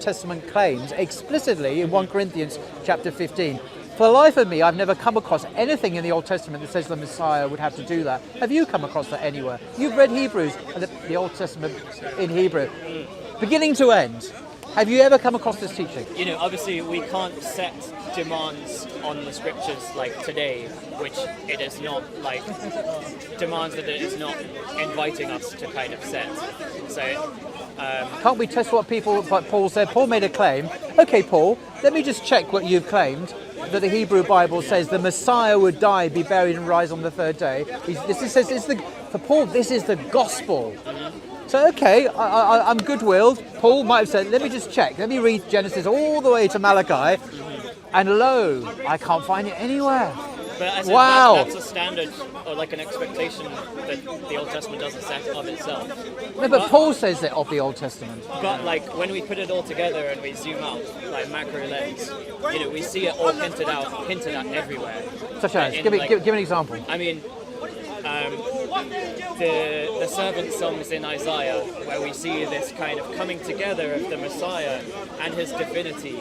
Testament claims explicitly in 1 Corinthians chapter 15. For the life of me, I've never come across anything in the Old Testament that says the Messiah would have to do that. Have you come across that anywhere? You've read Hebrews, the Old Testament in Hebrew, beginning to end. Have you ever come across this teaching? You know, obviously we can't set demands on the scriptures like today, which it is not like demands that it is not inviting us to kind of set. So can't we test what Paul said? Paul made a claim. Okay, Paul, let me just check what you've claimed. That the Hebrew Bible says the Messiah would die, be buried, and rise on the third day. For Paul, this is the gospel. So, okay, I'm good-willed. Paul might have said, let me just check. Let me read Genesis all the way to Malachi. And lo, I can't find it anywhere. But I said wow. That's a standard or like an expectation that the Old Testament doesn't set of itself. No, but Paul says that of the Old Testament. But like when we put it all together and we zoom out, like macro lens, you know, we see it all hinted at everywhere. Such as, give an example. I mean, the servant songs in Isaiah, where we see this kind of coming together of the Messiah and his divinity.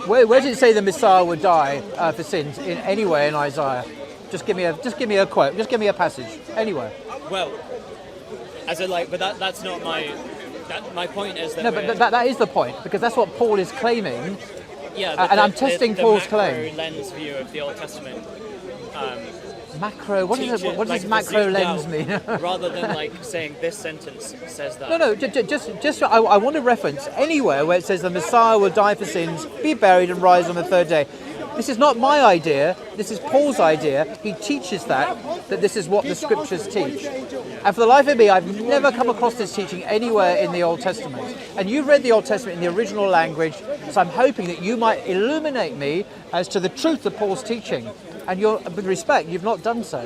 Where does it say the Messiah would die for sins in anywhere in Isaiah? Just give me a quote. Just give me a passage anywhere. Well, but that's not my point is that. No, but that is the point because that's what Paul is claiming. Yeah, and I'm testing Paul's The claim. lens view of the Old Testament. Macro. What does like macro lens mean? Rather than like saying this sentence says that. No. Just I want to reference anywhere where it says the Messiah will die for sins, be buried, and rise on the third day. This is not my idea. This is Paul's idea. He teaches that this is what the scriptures teach. And for the life of me, I've never come across this teaching anywhere in the Old Testament. And you've read the Old Testament in the original language, so I'm hoping that you might illuminate me as to the truth of Paul's teaching. And with respect, you've not done so.